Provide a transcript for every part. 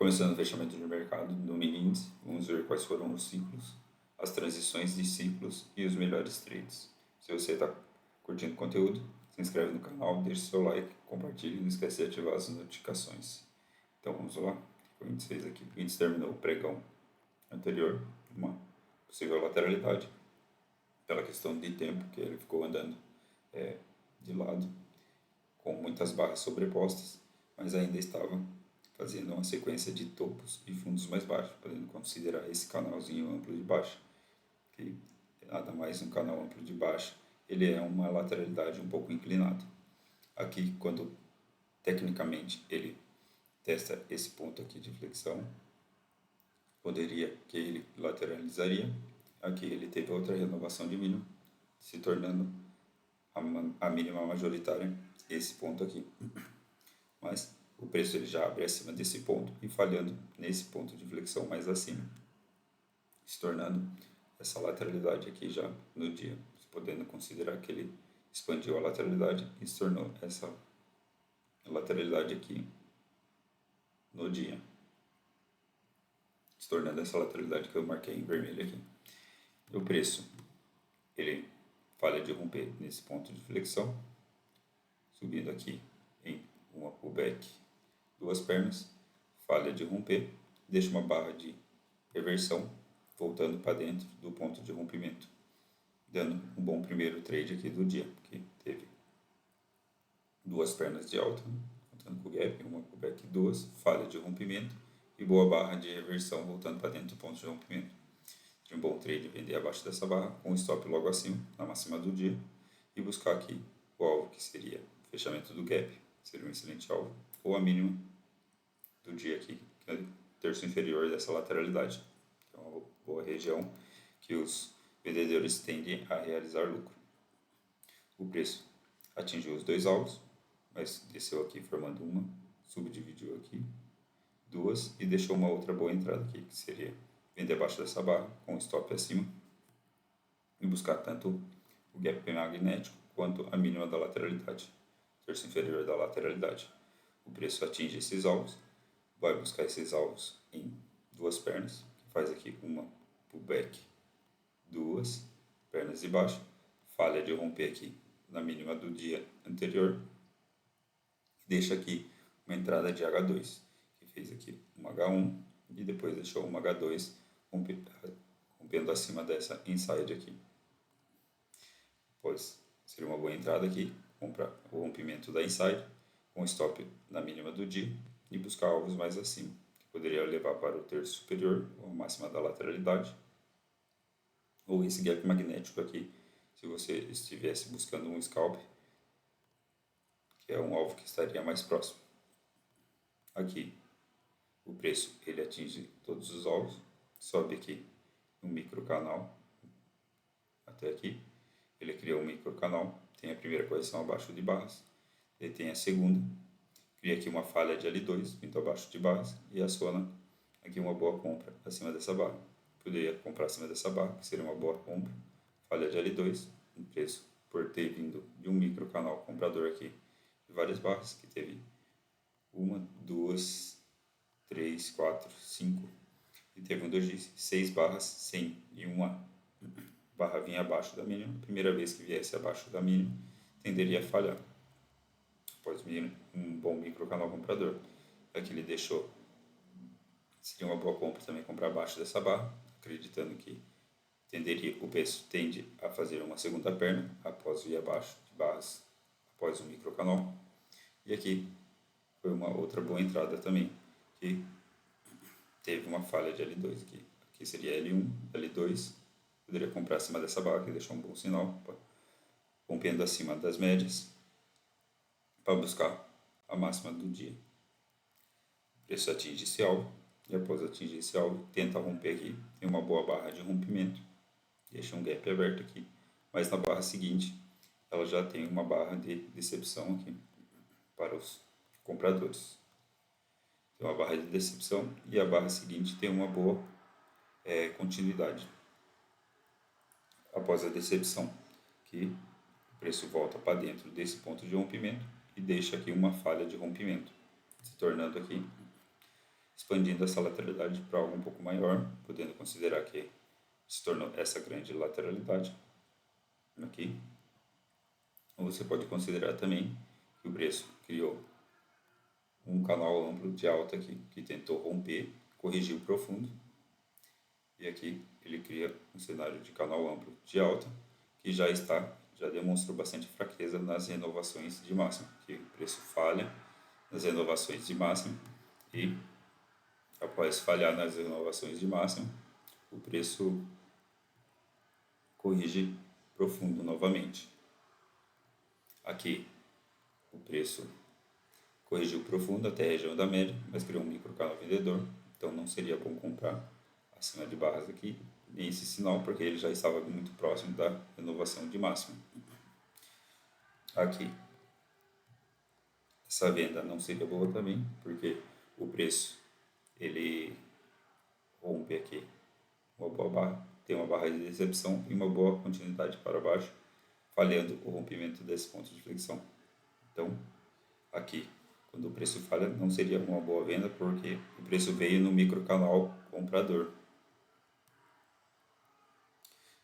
Começando o fechamento de mercado no mini índice, vamos ver quais foram os ciclos, as transições de ciclos e os melhores trades. Se você está curtindo o conteúdo, se inscreve no canal, deixe seu like, compartilhe e não esquece de ativar as notificações. Então vamos lá, o índice fez aqui. O índice terminou o pregão anterior, uma possível lateralidade, pela questão de tempo que ele ficou andando de lado, com muitas barras sobrepostas, mas ainda estava fazendo uma sequência de topos e fundos mais baixos, podendo considerar esse canalzinho amplo de baixa, que nada mais um canal amplo de baixa, ele é uma lateralidade um pouco inclinada. Aqui, quando tecnicamente ele testa esse ponto aqui de flexão, poderia que ele lateralizaria. Aqui ele teve outra renovação de mínimo, se tornando a mínima majoritária, esse ponto aqui. Mas o preço ele já abre acima desse ponto e falhando nesse ponto de flexão mais acima, se tornando essa lateralidade aqui já no dia, podendo considerar que ele expandiu a lateralidade e se tornou essa lateralidade aqui no dia, se tornando essa lateralidade que eu marquei em vermelho aqui. O preço ele falha de romper nesse ponto de flexão, subindo aqui em uma pullback, duas pernas, falha de romper, deixa uma barra de reversão, voltando para dentro do ponto de rompimento, dando um bom primeiro trade aqui do dia, que teve duas pernas de alta, contando com o gap, uma pullback, duas, falha de rompimento e boa barra de reversão, voltando para dentro do ponto de rompimento. De um bom trade vender abaixo dessa barra, com o stop logo acima, na máxima do dia, e buscar aqui o alvo, que seria o fechamento do gap, seria um excelente alvo, ou a mínima do dia aqui, que é o terço inferior dessa lateralidade, que é uma boa região que os vendedores tendem a realizar lucro. O preço atingiu os dois alvos, mas desceu aqui formando uma, subdividiu aqui, duas, e deixou uma outra boa entrada aqui, que seria vender abaixo dessa barra, com o stop acima, e buscar tanto o gap magnético quanto a mínima da lateralidade, terço inferior da lateralidade. O preço atinge esses alvos, vai buscar esses alvos em duas pernas, que faz aqui uma pullback, duas pernas de baixo, falha de romper aqui na mínima do dia anterior, deixa aqui uma entrada de H2, que fez aqui uma H1 e depois deixou uma H2 rompendo acima dessa inside aqui. Pois seria uma boa entrada aqui, comprar o rompimento da inside com stop na mínima do dia e buscar alvos mais acima, que poderia levar para o terço superior, ou a máxima da lateralidade, ou esse gap magnético aqui, se você estivesse buscando um scalp, que é um alvo que estaria mais próximo. Aqui o preço ele atinge todos os alvos, sobe aqui um micro canal até aqui, ele cria um micro canal, tem a primeira correção abaixo de barras, ele tem a segunda, cria aqui uma falha de L2 muito abaixo de barras e aciona aqui uma boa compra acima dessa barra. Poderia comprar acima dessa barra, que seria uma boa compra, falha de L2, um preço por ter vindo de um micro canal comprador aqui de várias barras, que teve uma, duas, 3, 4, 5 e teve um 2 de 6 barras sem e uma barra vinha abaixo da mínima. Primeira vez que viesse abaixo da mínima, tenderia a falhar. Após vir um bom micro canal comprador, aqui ele deixou, seria uma boa compra também comprar abaixo dessa barra, acreditando que o preço tende a fazer uma segunda perna após vir abaixo de barras, após o micro canal. E aqui foi uma outra boa entrada também, que teve uma falha de L2 aqui. Aqui seria L1, L2, poderia comprar acima dessa barra, que deixou um bom sinal, rompendo acima das médias, para buscar a máxima do dia. O preço atinge esse alvo, e após atingir esse alvo, tenta romper aqui, tem uma boa barra de rompimento, deixa um gap aberto aqui, mas na barra seguinte, ela já tem uma barra de decepção aqui, para os compradores. Tem uma barra de decepção e a barra seguinte tem uma boa continuidade. Após a decepção, que o preço volta para dentro desse ponto de rompimento e deixa aqui uma falha de rompimento, se tornando aqui esse expandindo essa lateralidade para algo um pouco maior, podendo considerar que se tornou essa grande lateralidade aqui. Ou você pode considerar também que o preço criou um canal amplo de alta aqui, que tentou romper, corrigiu profundo, e aqui ele cria um cenário de canal amplo de alta, que já demonstrou bastante fraqueza nas renovações de máximo, que o preço falha nas renovações de máximo, e após falhar nas renovações de máximo, o preço corrige profundo novamente. Aqui o preço corrigiu profundo até a região da média, mas criou um micro canal vendedor, então não seria bom comprar acima de barras aqui, nem esse sinal, porque ele já estava muito próximo da renovação de máximo. Aqui, essa venda não seria boa também, porque o preço ele rompe aqui uma boa barra, tem uma barra de decepção e uma boa continuidade para baixo, falhando o rompimento desse ponto de flexão. Então, aqui, quando o preço falha, não seria uma boa venda, porque o preço veio no micro canal comprador.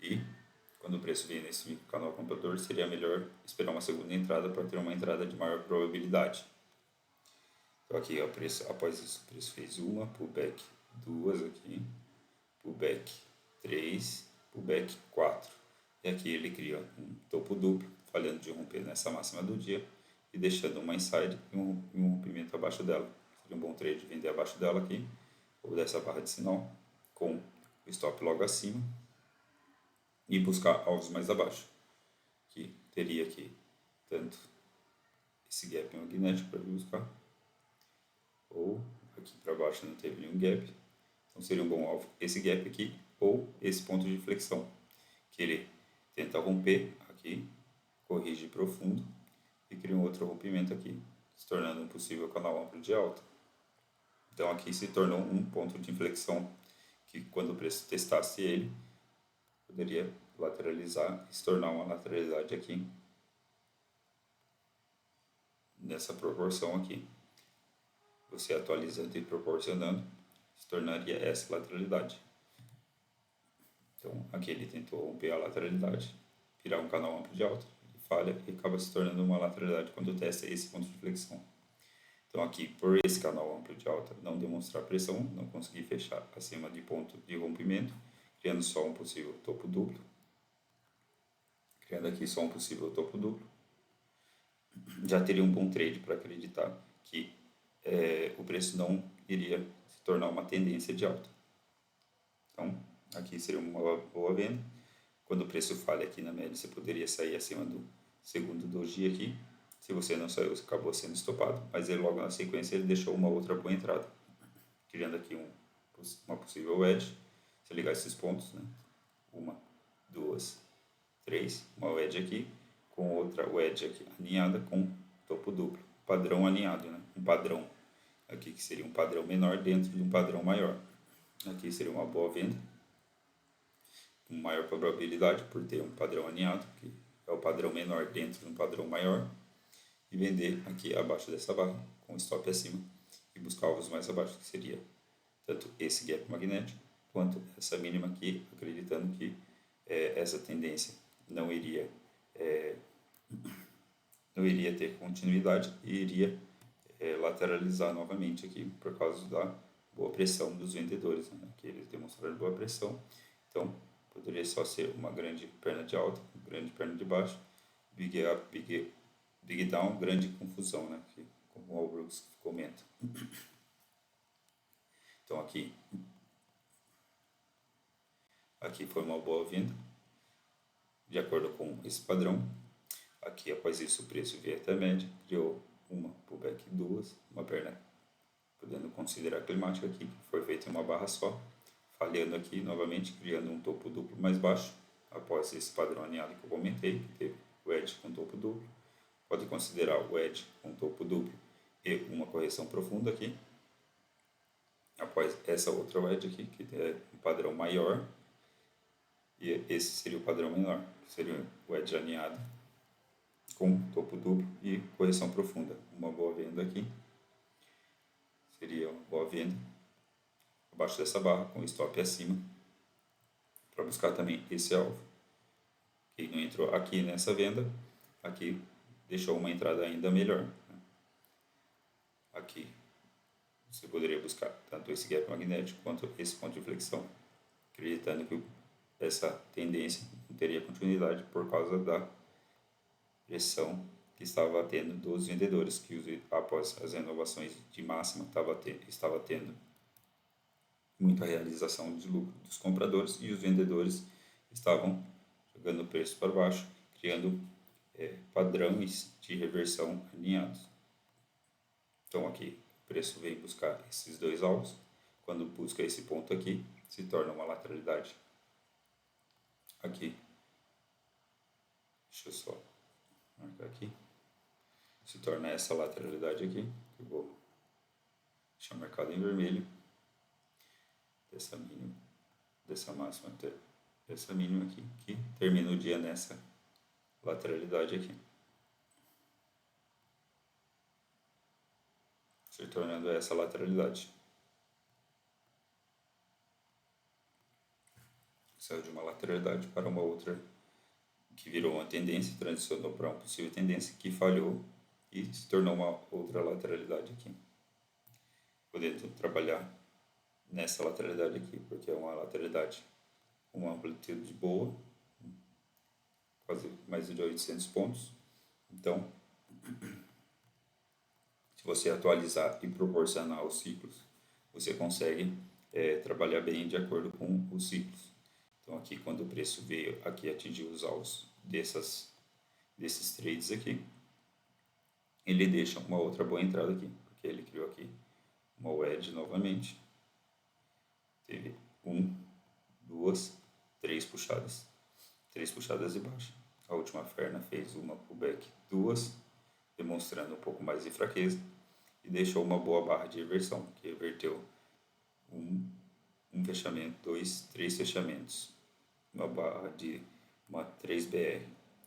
E quando o preço vem nesse micro canal comprador, seria melhor esperar uma segunda entrada para ter uma entrada de maior probabilidade. Então aqui o preço, após isso, o preço fez uma, pullback, duas aqui, pullback 3, pullback 4. E aqui ele cria um topo duplo, falhando de romper nessa máxima do dia e deixando uma inside e um rompimento abaixo dela. Seria um bom trade vender abaixo dela aqui, ou dessa barra de sinal, com o stop logo acima, e buscar alvos mais abaixo, que teria aqui tanto esse gap magnético para buscar, ou aqui para baixo não teve nenhum gap, então seria um bom alvo esse gap aqui, ou esse ponto de flexão, que ele tenta romper aqui, corrige profundo e cria um outro rompimento aqui, se tornando um possível canal amplo de alta. Então aqui se tornou um ponto de inflexão que, quando o preço testasse ele, poderia lateralizar e se tornar uma lateralidade aqui, nessa proporção aqui. Você atualizando e proporcionando, se tornaria essa lateralidade. Então aqui ele tentou romper a lateralidade, virar um canal amplo de alta, ele falha e acaba se tornando uma lateralidade quando testa esse ponto de flexão. Então aqui, por esse canal amplo de alta não demonstrar pressão, não conseguir fechar acima de ponto de rompimento, criando só um possível topo duplo, criando aqui só um possível topo duplo, já teria um bom trade para acreditar que o preço não iria se tornar uma tendência de alta. Então, aqui seria uma boa venda. Quando o preço falha aqui na média, você poderia sair acima do segundo doji aqui. Se você não saiu, você acabou sendo estopado, mas ele logo na sequência ele deixou uma outra boa entrada, criando aqui uma possível wedge. Se ligar esses pontos, né? Uma, duas, três, uma wedge aqui, com outra wedge aqui alinhada com topo duplo, padrão alinhado, né? Um padrão aqui que seria um padrão menor dentro de um padrão maior. Aqui seria uma boa venda, com maior probabilidade por ter um padrão alinhado, que é o padrão menor dentro de um padrão maior, e vender aqui abaixo dessa barra com stop acima e buscar alvos mais abaixo, que seria tanto esse gap magnético quanto essa mínima aqui, acreditando que essa tendência não iria ter continuidade e iria lateralizar novamente aqui por causa da boa pressão dos vendedores, né? Aqui eles demonstraram boa pressão, então poderia só ser uma grande perna de alta, uma grande perna de baixo, big up, big down, grande confusão, né? Que, como o Al Brooks comenta. Então aqui foi uma boa venda, de acordo com esse padrão. Aqui, após isso, o preço veio até a média, criou uma pullback, duas, uma perna, podendo considerar climática aqui, que foi feita em uma barra só, falhando aqui novamente, criando um topo duplo mais baixo, após esse padrão alinhado que eu comentei, que teve o edge com topo duplo. Pode considerar o edge com topo duplo e uma correção profunda aqui, após essa outra wedge aqui, que é um padrão maior, e esse seria o padrão menor, que seria o edge alinhado com topo duplo e correção profunda. Uma boa venda aqui, seria uma boa venda, abaixo dessa barra, com o stop acima, para buscar também esse alvo. Quem não entrou aqui nessa venda, aqui deixou uma entrada ainda melhor. Aqui você poderia buscar tanto esse gap magnético quanto esse ponto de flexão, acreditando que essa tendência não teria continuidade por causa da pressão que estava tendo dos vendedores, que após as renovações de máxima estava tendo muita realização de lucro dos compradores e os vendedores estavam jogando o preço para baixo, criando padrões de reversão alinhados. Então aqui o preço vem buscar esses dois alvos. Quando busca esse ponto aqui, se torna uma lateralidade. Aqui, deixa eu só marcar aqui, se torna essa lateralidade aqui. Eu vou deixar marcado em vermelho, dessa mínima, dessa máxima até essa mínima aqui, que termina o dia nessa lateralidade aqui, se tornando essa lateralidade. Saiu de uma lateralidade para uma outra que virou uma tendência, transicionou para uma possível tendência que falhou e se tornou uma outra lateralidade aqui. Podendo trabalhar nessa lateralidade aqui, porque é uma lateralidade com uma amplitude boa, quase mais de 800 pontos. Então, se você atualizar e proporcionar os ciclos, você consegue trabalhar bem de acordo com os ciclos. Então aqui quando o preço veio aqui atingir os alvos desses trades aqui, ele deixa uma outra boa entrada aqui, porque ele criou aqui uma wedge novamente, teve 1, 2, 3 puxadas de baixa. A última perna fez uma pullback, 2, demonstrando um pouco mais de fraqueza, e deixou uma boa barra de reversão, que reverteu um fechamento, 2, 3 fechamentos, uma barra de uma 3BR,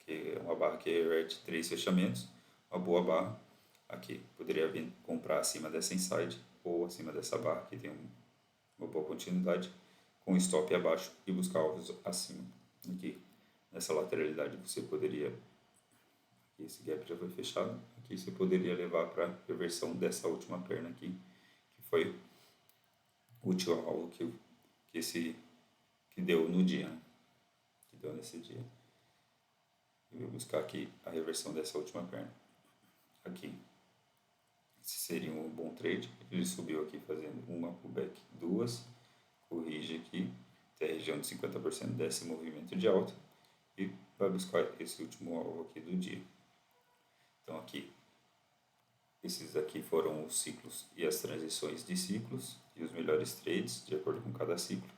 que é uma barra que reverte 3 fechamentos, uma boa barra. Aqui poderia vir comprar acima dessa inside ou acima dessa barra que tem uma boa continuidade, com stop abaixo e buscar alvos acima. Aqui nessa lateralidade você poderia, aqui esse gap já foi fechado, aqui você poderia levar para a reversão dessa última perna aqui, que foi o último alvo que deu no dia, que deu nesse dia. Eu vou buscar aqui a reversão dessa última perna. Aqui, esse seria um bom trade. Ele subiu aqui fazendo uma pullback, 2, corrige aqui até a região de 50% desse movimento de alta e vai buscar esse último alvo aqui do dia. Então aqui, esses aqui foram os ciclos e as transições de ciclos e os melhores trades de acordo com cada ciclo.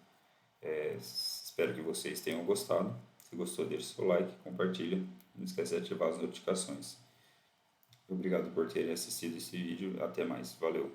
Espero que vocês tenham gostado. Se gostou, deixe seu like, compartilha. Não esquece de ativar as notificações. Obrigado por terem assistido esse vídeo. Até mais. Valeu!